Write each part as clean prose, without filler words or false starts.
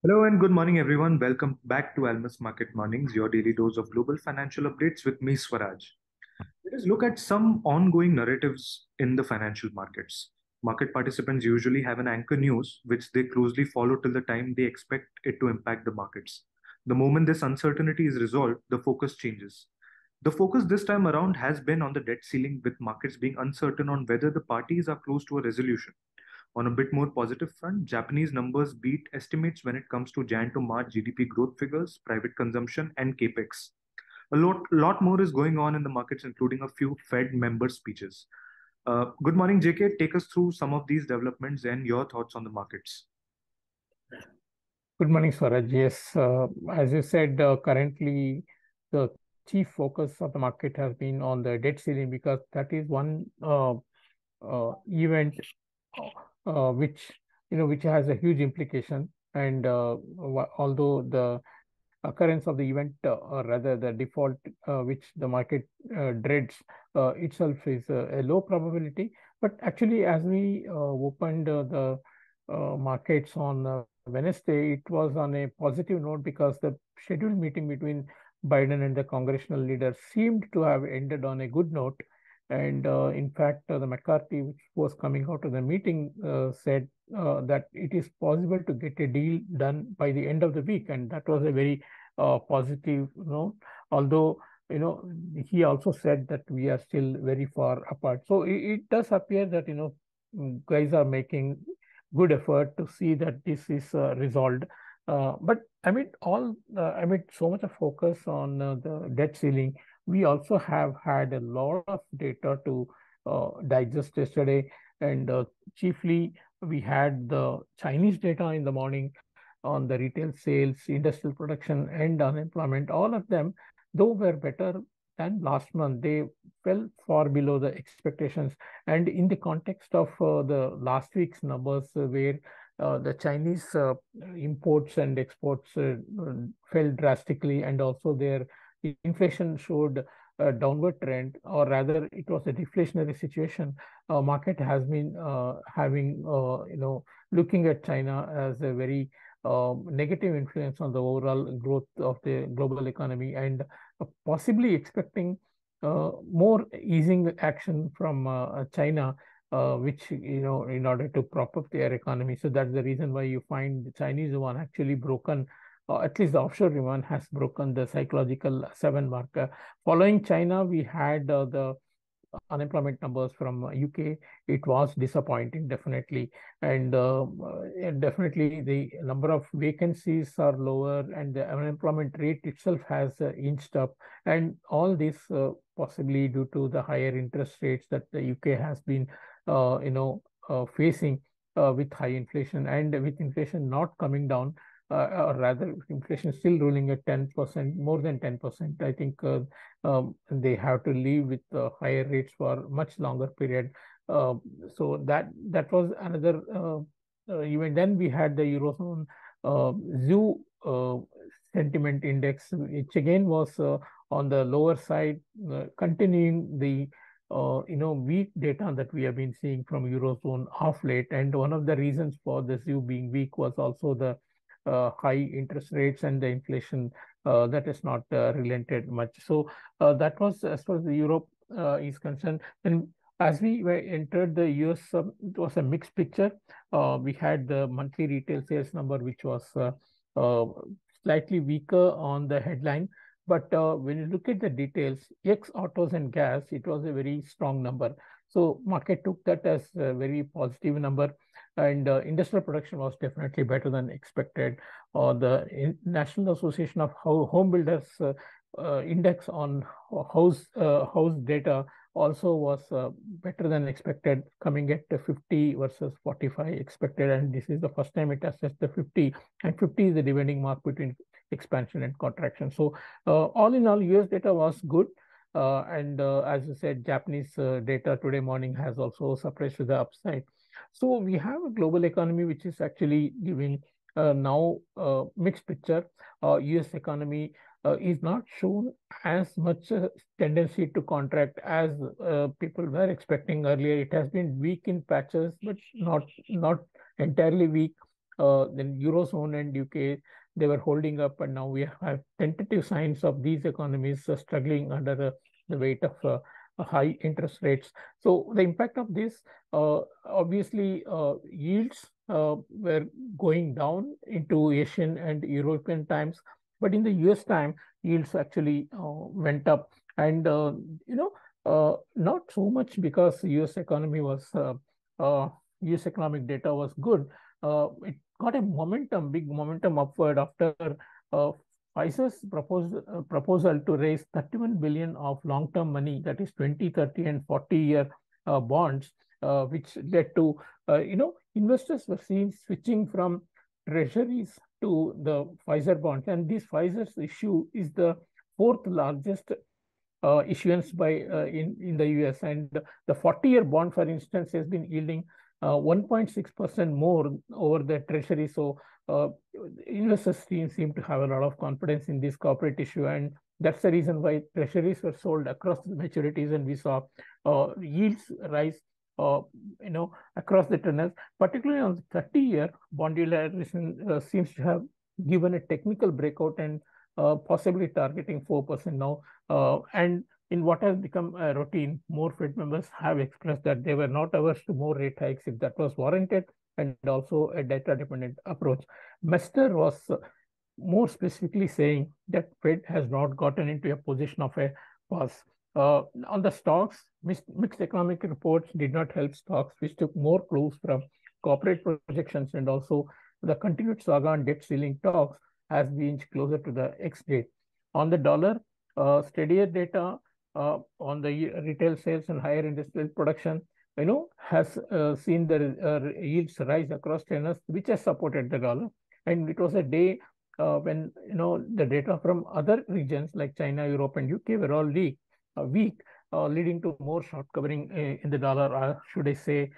Hello and good morning, everyone. Welcome back to Almus Market Mornings, your daily dose of global financial updates with me, Swaraj. Let us look at some ongoing narratives in the financial markets. Market participants usually have an anchor news which they closely follow till the time they expect it to impact the markets. The moment this uncertainty is resolved, the focus changes. The focus this time around has been on the debt ceiling, with markets being uncertain on whether the parties are close to a resolution. On a bit more positive front, Japanese numbers beat estimates when it comes to Jan to March GDP growth figures, private consumption, and capex. A lot more is going on in the markets, including a few Fed member speeches. Good morning, JK. Take us through some of these developments and your thoughts on the markets. Good morning, Swaraj. Yes, as you said, currently the chief focus of the market has been on the debt ceiling because that is one event which which has a huge implication. And although the occurrence of the event, or rather the default, which the market dreads itself, is a low probability. But actually, as we opened the markets on Wednesday, it was on a positive note because the scheduled meeting between Biden and the congressional leaders seemed to have ended on a good note. And in fact, the McCarthy, which was coming out of the meeting, said that it is possible to get a deal done by the end of the week, and that was a very positive note. Although he also said that we are still very far apart. So it does appear that guys are making good effort to see that this is resolved. But amid so much of focus on the debt ceiling, we also have had a lot of data to digest yesterday, and chiefly we had the Chinese data in the morning on the retail sales, industrial production, and unemployment. All of them, though, were better than last month. They fell far below the expectations. And in the context of the last week's numbers, where the Chinese imports and exports fell drastically, and also their inflation showed a downward trend, or rather, it was a deflationary situation. Market has been having, looking at China as a very negative influence on the overall growth of the global economy, and possibly expecting more easing action from China, which in order to prop up their economy. So that's the reason why you find the Chinese one actually broken. At least the offshore one has broken the psychological 7 marker. Following China, we had the unemployment numbers from UK. It was disappointing, definitely. And definitely the number of vacancies are lower, and the unemployment rate itself has inched up. And all this possibly due to the higher interest rates that the UK has been facing, with high inflation, and with inflation not coming down, or rather inflation still ruling at 10%, more than 10%. I think they have to live with higher rates for much longer period. So that was another event. Then we had the Eurozone zoo sentiment index, which again was on the lower side, continuing the weak data that we have been seeing from Eurozone of late. And one of the reasons for the zoo being weak was also the high interest rates and the inflation that is not relented much. So that was as far as the Europe is concerned. And as we were entered the US, it was a mixed picture. We had the monthly retail sales number, which was uh, slightly weaker on the headline. But when you look at the details, X autos and gas, it was a very strong number. So market took that as a very positive number, and industrial production was definitely better than expected. The National Association of Home Builders index on house data also was better than expected, coming at 50 versus 45 expected. And this is the first time it assessed the 50, and 50 is the dividing mark between expansion and contraction. So all in all, US data was good. And as you said, Japanese data today morning has also suppressed to the upside. So we have a global economy which is actually giving now mixed picture. US economy is not shown as much tendency to contract as people were expecting earlier. It has been weak in patches, but not entirely weak. then Eurozone and UK, they were holding up, and now we have tentative signs of these economies struggling under the weight of high interest rates. So the impact of this, obviously, yields were going down into Asian and European times, but in the US time, yields actually went up, and not so much because US economy was US economic data was good. It got a momentum, big momentum upward after uh, Pfizer's proposal to raise 31 billion of long-term money, that is 20, 30, and 40-year bonds, which led to investors were seen switching from treasuries to the Pfizer bonds, and this Pfizer's issue is the fourth largest issuance by in the US, and the 40-year bond, for instance, has been yielding 1.6% more over the treasury. So investors seem to have a lot of confidence in this corporate issue, and that's the reason why treasuries were sold across the maturities, and we saw yields rise across the tenors, particularly on the 30-year bond yield seems to have given a technical breakout and possibly targeting 4% now. And in what has become a routine, more Fed members have expressed that they were not averse to more rate hikes if that was warranted, and also a data-dependent approach. Mester was more specifically saying that Fed has not gotten into a position of a pause. On the stocks, mixed economic reports did not help stocks, which took more clues from corporate projections, and also the continued saga on debt ceiling talks as we inch closer to the X date. On the dollar, steadier data on the retail sales and higher industrial production, has seen the yields rise across tenors, which has supported the dollar. And it was a day when the data from other regions like China, Europe, and UK were all weak, leading to more short covering in the dollar, should I say,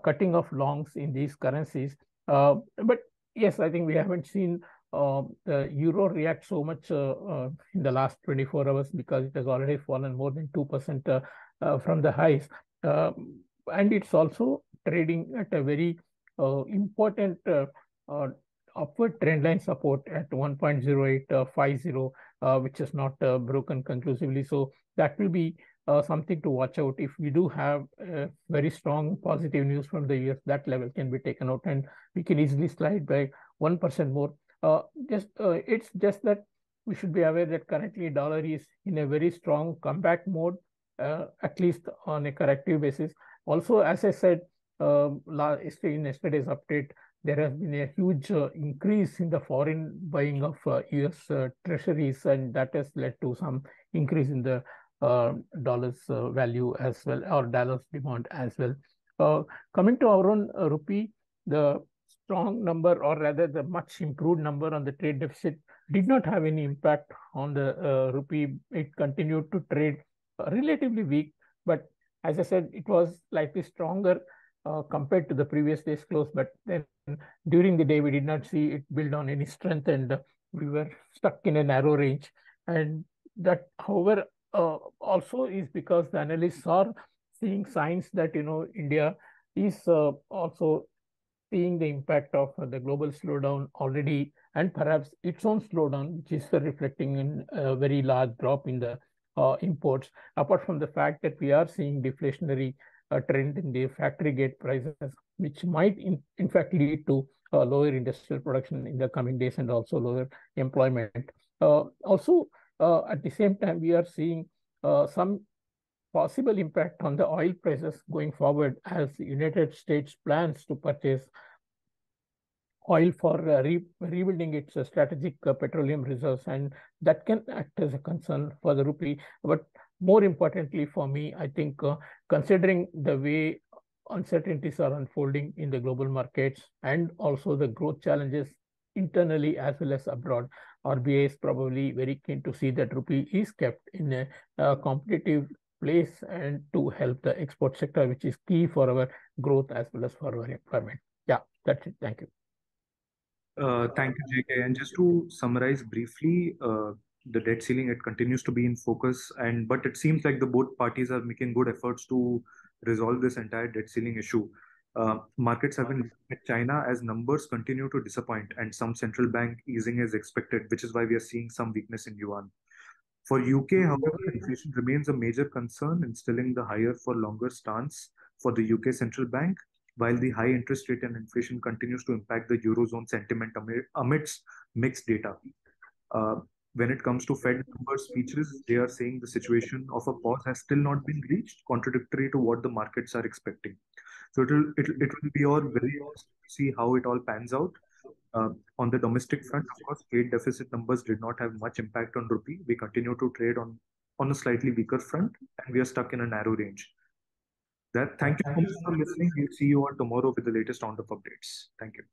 cutting of longs in these currencies. But yes, I think we haven't seen the euro react so much in the last 24 hours because it has already fallen more than 2% from the highs. And it's also trading at a very important upward trend line support at 1.0850, which is not broken conclusively. So that will be something to watch out. If we do have very strong positive news from the US, that level can be taken out, and we can easily slide by 1% more. It's just that we should be aware that currently dollar is in a very strong comeback mode, at least on a corrective basis. Also, as I said in yesterday's update, there has been a huge increase in the foreign buying of US treasuries, and that has led to some increase in the dollar's value as well, or dollar's demand as well. Coming to our own rupee, the strong number, or rather the much improved number on the trade deficit, did not have any impact on the rupee. It continued to trade relatively weak, but as I said, it was slightly stronger compared to the previous day's close. But then during the day, we did not see it build on any strength, and we were stuck in a narrow range. And that, however, also is because the analysts are seeing signs that India is also seeing the impact of the global slowdown already, and perhaps its own slowdown, which is reflecting in a very large drop in the imports, apart from the fact that we are seeing deflationary trend in the factory gate prices, which might in fact lead to lower industrial production in the coming days, and also lower employment. Also, at the same time, we are seeing some possible impact on the oil prices going forward as the United States plans to purchase oil for rebuilding its strategic petroleum reserves, and that can act as a concern for the rupee. But more importantly for me, I think considering the way uncertainties are unfolding in the global markets, and also the growth challenges internally as well as abroad, RBI is probably very keen to see that rupee is kept in a competitive place, and to help the export sector, which is key for our growth as well as for our employment. Yeah, that's it. Thank you. Thank you, JK. And just to summarize briefly, the debt ceiling, it continues to be in focus, and but it seems like the both parties are making good efforts to resolve this entire debt ceiling issue. Markets have been looking at China as numbers continue to disappoint and some central bank easing is expected, which is why we are seeing some weakness in yuan. For UK, however, inflation remains a major concern, instilling the higher for longer stance for the UK central bank, while the high interest rate and inflation continues to impact the Eurozone sentiment amidst mixed data. Uh, when it comes to Fed numbers speeches, they are saying the situation of a pause has still not been reached, contradictory to what the markets are expecting. So it will be all very interesting to see how it all pans out. On the domestic front, of course, trade deficit numbers did not have much impact on rupee. We continue to trade on a slightly weaker front, and we are stuck in a narrow range. Thank you so much for listening. We'll see you all tomorrow with the latest round of updates. Thank you.